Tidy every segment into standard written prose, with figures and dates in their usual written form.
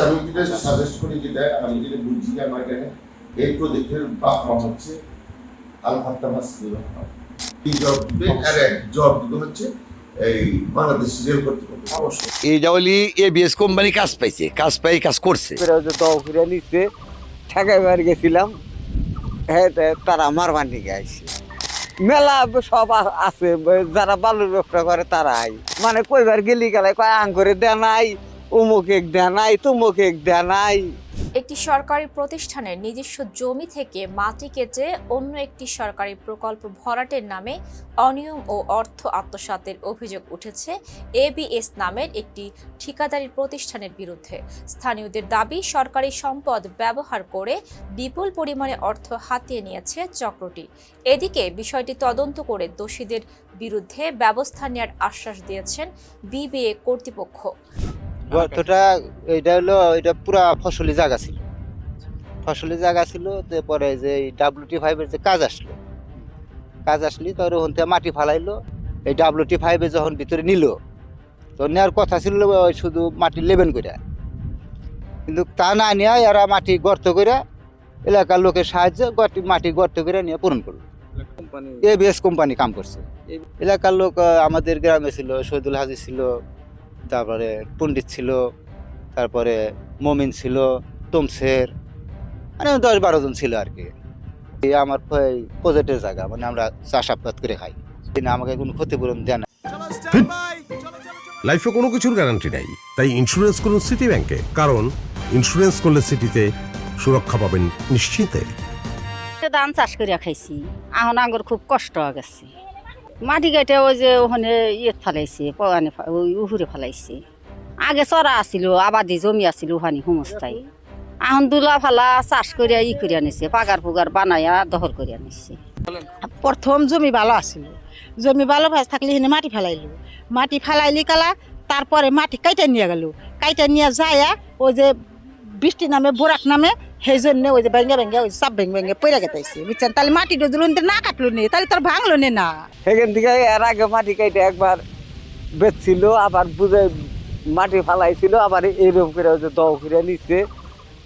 আমি যেটা সাজেস্ট করি, যেটা আমি যেটা বুঝি আমার এখানে এই প্রজেক্টের বাপ মা হচ্ছে আলফাত্তা মাসুদ রহমান। এই জব দিবে আর এক জব দিবে হচ্ছে এই বাংলাদেশ রেল কর্তৃপক্ষ। অবশ্যই এইটা হলি এবিএস কোম্পানি কাজ পাইছে, কাজ পাই কাজ করছে। দৌড়ে নিচ্ছে ঠেকাইবার গেছিলাম, হ্যাঁ তারা মারবার নিয়ে আসছে। মেলা সব আছে, যারা বালুর ব্যবসা করে তারাই মানে কইবার গেলি গেলে কয় আঙ্গুরে দেয় নাই, উমুকে দেয় নাই, তুমুকে দেয় নাই। একটি সরকারি প্রতিষ্ঠানের নিজস্ব জমি থেকে মাটি কেটে অন্য একটি সরকারি প্রকল্প ভরাটের নামে অনিয়ম ও অর্থ আত্মসাতের অভিযোগ উঠেছে এবিএস নামের একটি ঠিকাদারি প্রতিষ্ঠানের বিরুদ্ধে। স্থানীয়দের দাবি, সরকারি সম্পদ ব্যবহার করে বিপুল পরিমাণে অর্থ হাতিয়ে নিয়েছে চক্রটি। এদিকে বিষয়টি তদন্ত করে দোষীদের বিরুদ্ধে ব্যবস্থা নেওয়ার আশ্বাস দিয়েছেন বিবিএ কর্তৃপক্ষ। গর্তটা এটা হলো, এটা পুরা ফসলি জায়গা ছিল, তারপরে যে WT5 এর যে কাজ আসলি তোর ওখান থেকে মাটি ফালাইলো। এই WT5 এ যখন ভিতরে নিল, তো নেওয়ার কথা ছিল শুধু মাটি লেবেন করে, কিন্তু তা না নিয়ে এরা মাটি গর্ত করে এলাকার লোকের সাহায্যে মাটি গর্ত করে নিয়ে পূরণ করলো। এবিএস কোম্পানি কাম করছে। এলাকার লোক আমাদের গ্রামে ছিল, শহীদুল হাজি ছিল, তারপরে পণ্ডিত ছিল, তারপরে মমিন ছিল, তমসের, মানে 10-12 জন ছিল আর কি। আমার প্রজেক্টের জায়গা, মানে আমরা চাষাবাদ করে খাই, কিন্তু আমাকে কোনো ক্ষতিপূরণ দেয় না। লাইফে কোনো কিছুর গ্যারান্টি নাই, তাই ইন্স্যুরেন্স করুন সিটি ব্যাংকে, কারণ ইন্স্যুরেন্স করলে সিটিতে সুরক্ষা পাবেন নিশ্চিন্তে। ধান চাষ করে খাইছি, এখন আঙ্গুর খুব কষ্ট হয়ে গেছে। মাটি কেটে ওই যে ওখানে ফেলাইছে, ওই উহুরে ফেলাইছে। আগে চড়া আসিল, আবাদি জমি আসিল ওখানে সমস্তায়। এখন দুলা ফালা চাষ করিয়া করিয়া নিছে, পাগার পুগার বানাইয়া দখল করিয়া নিছে। প্রথম জমি ভালো আসিল, জমি ভালো থাকলে এখানে মাটি ফালাইলি কালা, তারপরে মাটি কাইটা নিয়ে গেল, কাইটা নিয়ে যায় ওই যে বৃষ্টি নামে বোরাক নামে, সেই জন্য ওই যে ভেঙে ওই সব ভেঙে পড়ে গেছে, বুঝছেন। তাহলে মাটি ডজলুন না কাটলো নি, তাহলে তোর ভাঙলো না। সেখান থেকে এর আগে মাটি কাইটে একবার বেচছিল, আবার বুঝে মাটি ফালাইছিল, আবার এইরকম করে দৌড়ে নিচ্ছে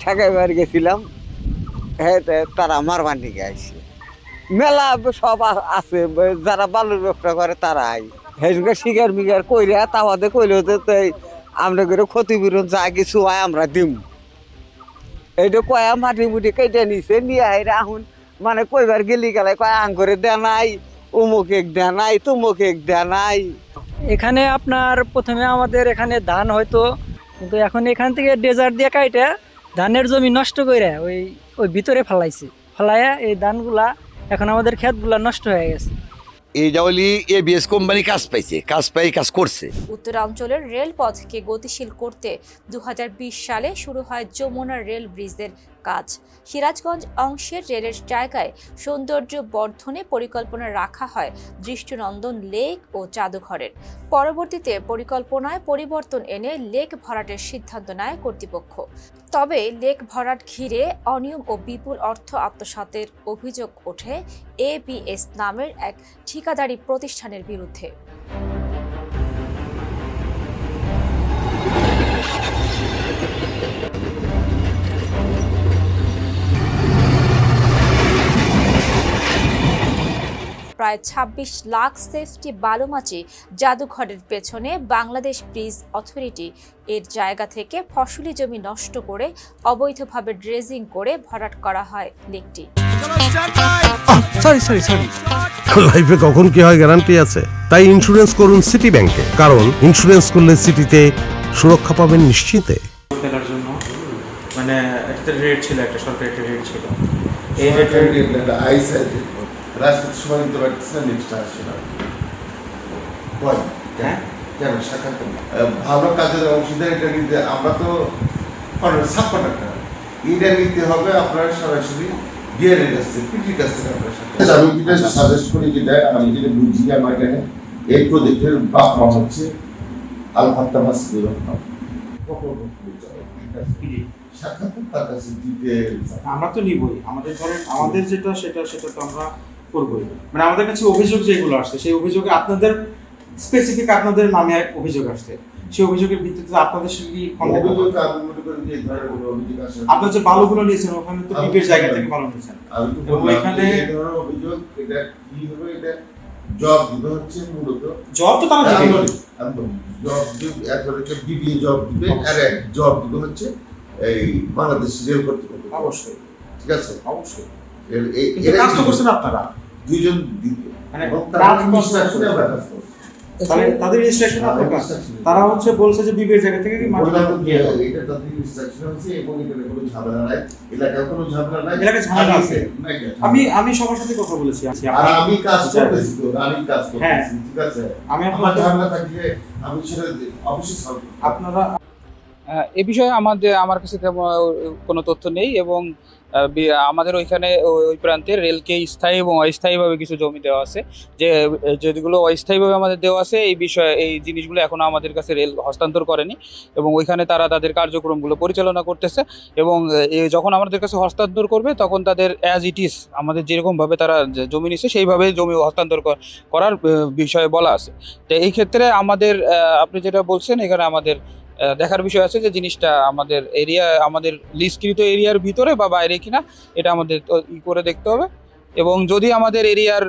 ঠেকাইবার গেছিলাম, হ্যাঁ তারা মারবার নিয়ে আসছে। মেলা সব আছে, যারা বালুর ব্যবসা করে তারাই সেসঙ্গে শিকার মিগার কইরা তাওয়াতে কইলে হতে আমরা করে ক্ষতিপূরণ যা কিছু হয় আমরা দিম। এইটা কয়া মাটি মুটি কেটে নিছে, নিয়ে আইরা এখন মানে কইবার গেলি গেলে কয় আঙ্গুরে দেয় নাই, উমুকে দেয় নাই, তুমুকে দেয় নাই। এখানে আপনার প্রথমে আমাদের এখানে ধান হয়তো, কিন্তু এখন এখান থেকে ডেজার্ট দিয়ে কাইটা ধানের জমি নষ্ট করে ওই ভিতরে ফেলাইয়া এই ধানগুলা এখন আমাদের ক্ষেতগুলা নষ্ট হয়ে গেছে। এইটা হলি এবিএস কোম্পানি কাজ পাইছে, কাজ পাই কাজ করছে। উত্তরাঞ্চলের রেলপথকে গতিশীল করতে 2020 সালে শুরু হয় যমুনা রেল ব্রিজের কাজ। সিরাজগঞ্জ অংশের রেলের জায়গায় সৌন্দর্য বর্ধনে পরিকল্পনা রাখা হয় দৃষ্টিনন্দন লেক ও জাদুঘরের। পরবর্তীতে পরিকল্পনায় পরিবর্তন এনে লেক ভরাটের সিদ্ধান্ত নেয় কর্তৃপক্ষ। তবে লেক ভরাট ঘিরে অনিয়ম ও বিপুল অর্থ আত্মসাতের অভিযোগ ওঠে এবিএস নামের এক ঠিকাদারি প্রতিষ্ঠানের বিরুদ্ধে। প্রায় 26 লাখ সেফটি বালুমাচি জাদুঘরের পেছনে বাংলাদেশ ব্রিজ অথরিটি এর জায়গা থেকে ফসলি জমি নষ্ট করে অবৈধভাবে ড্রেজিং করে ভরাট করা হয় লেকটি। লাইফে কখন কি হয় গ্যারান্টি আছে, তাই ইন্স্যুরেন্স করুন সিটি ব্যাংকে, কারণ ইন্স্যুরেন্স করলে সিটিতে সুরক্ষা পাবেন নিশ্চিন্তে। ফেলার জন্য মানে একটা রেট ছিল, একটা সরকারি একটা রেট ছিল, এই রেট রাজনীতির সময় দিতে পারতেছে না, নেক্সট আসছে না। হ্যাঁ কেন সাক্ষাৎ ভালো কাজের অংশীদার এটা নিতে, আমরা তো সাব কন্ট্রাক্টর, এটা নিতে হবে আপনার সরাসরি বিয়ারের কাছ থেকে, পিটির কাছ থেকে আপনার সাথে। আমি যেটা সাজেস্ট করি, যেটা আমি যেটা বুঝি আমার এখানে এই প্রজেক্টের বাপ মা হচ্ছে আলফাত্তা মাসুদ রহমান। সাক্ষাৎ তার কাছে ডিটেইলস আমরা তো নিবই, আমাদের ধরেন আমাদের যেটা সেটা তো আমরা করবই। মানে আমাদের কাছে অভিযোগ যেগুলো আসছে, সেই অভিযোগে আপনাদের স্পেসিফিক আপনাদের নামে অভিযোগ আসছে, সেই অভিযোগের ভিত্তিতে আপনাদের সাথে কি contact অভিযোগ হবে? আমি মনে করি যে এই ধরনের কোনো অভিযোগ আসে না। আপনার যে বালুগুলো নিয়েছেন ওখানে তো বিপের জায়গা থেকে বালু নিয়েছেন। আমি তো এবং বললাম এখানে যে এই ধরনের অভিযোগ এটা কি হবে, এটা জব দিবে হচ্ছে মূলত জব তো তারা আমি দিবে। বলি, জব দিবে এখন হচ্ছে বিবিএ জব দিবে, আর এক জব দিবে হচ্ছে এই বাংলাদেশ রেল কর্তৃপক্ষ। অবশ্যই ঠিক আছে, অবশ্যই। এরা কিন্তু কাজ তো করছেন আপনারা। দুইজন দিবে মানে এবং কাজ তারা করছেন instruction-এ আমরা কাজ করছি। তাহলে তাদের রেজিস্ট্রেশন আপনার কাজ। instruction-এ। তারা হচ্ছে বলছে যে বিপের জায়গা থেকে কি মাটি বললাম লাগানো যে দিয়ে হবে। এটা তাদের instruction হচ্ছে এবং এখানে কোনো ঝামেলা নাই, এলাকায় কোনো ঝামেলা নাই। এলাকায় ঝামেলা আছে। নাই, আমি সবার সাথে কথা বলেছি। আর আমি কাজ করতেছি তো, আমি কাজ করতেছি, ঠিক আছে। আমি আমার আপনার ঝামেলা থাকলে আমি সেটা অবশ্যই সলভ করব। আপনারা এ বিষয়ে আমার কাছে তেমন কোনো তথ্য নেই এবং আমাদের ওইখানে ওই প্রান্তে রেলকে স্থায়ী এবং অস্থায়ীভাবে কিছু জমি দেওয়া আছে, যেগুলো অস্থায়ীভাবে আমাদের দেওয়া আছে এই বিষয়ে এই জিনিসগুলো এখনো আমাদের কাছে রেল হস্তান্তর করেনি এবং ওইখানে তারা তাদের কার্যক্রমগুলো পরিচালনা করতেছে এবং যখন আমাদের কাছে হস্তান্তর করবে তখন তাদের অ্যাজ ইট ইজ আমাদের যেরকমভাবে তারা জমি নিচ্ছে সেইভাবে জমি হস্তান্তর করার বিষয়ে বলা আছে। তো এই ক্ষেত্রে আমাদের আপনি যেটা বলছেন এখানে আমাদের দেখার বিষয় আছে যে জিনিসটা আমাদের আমাদের লিস্টকৃত এরিয়ার ভিতরে বা বাইরে কিনা এটা আমাদের করে দেখতে হবে এবং যদি আমাদের এরিয়ার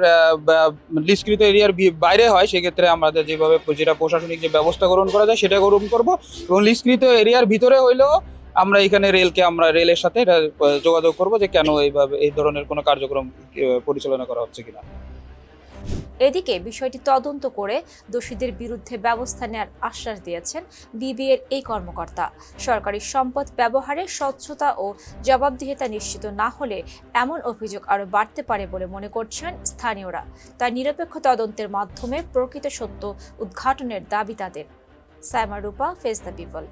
লিস্টকৃত এরিয়ার বাইরে হয় সেক্ষেত্রে আমাদের যেটা প্রশাসনিক যে ব্যবস্থা গ্রহণ করা যায় সেটা গ্রহণ করব এবং লিস্টকৃত এরিয়ার ভিতরে হইলেও আমরা এখানে রেলের সাথে এটা যোগাযোগ করব যে কেন এইভাবে এই ধরনের কোনো কার্যক্রম পরিচালনা করা হচ্ছে কিনা। এদিকে বিষয়টি তদন্ত করে দোষীদের বিরুদ্ধে ব্যবস্থা নেওয়ার আশ্বাস দিয়েছেন বিবিএর এই কর্মকর্তা। সরকারি সম্পদ ব্যবহারে স্বচ্ছতা ও জবাবদিহিতা নিশ্চিত না হলে এমন অভিযোগ আরও বাড়তে পারে বলে মনে করছেন স্থানীয়রা। তাই নিরপেক্ষ তদন্তের মাধ্যমে প্রকৃত সত্য উদ্ঘাটনের দাবি তাদের। সাইমা রূপা, ফেস দ্য পিপল।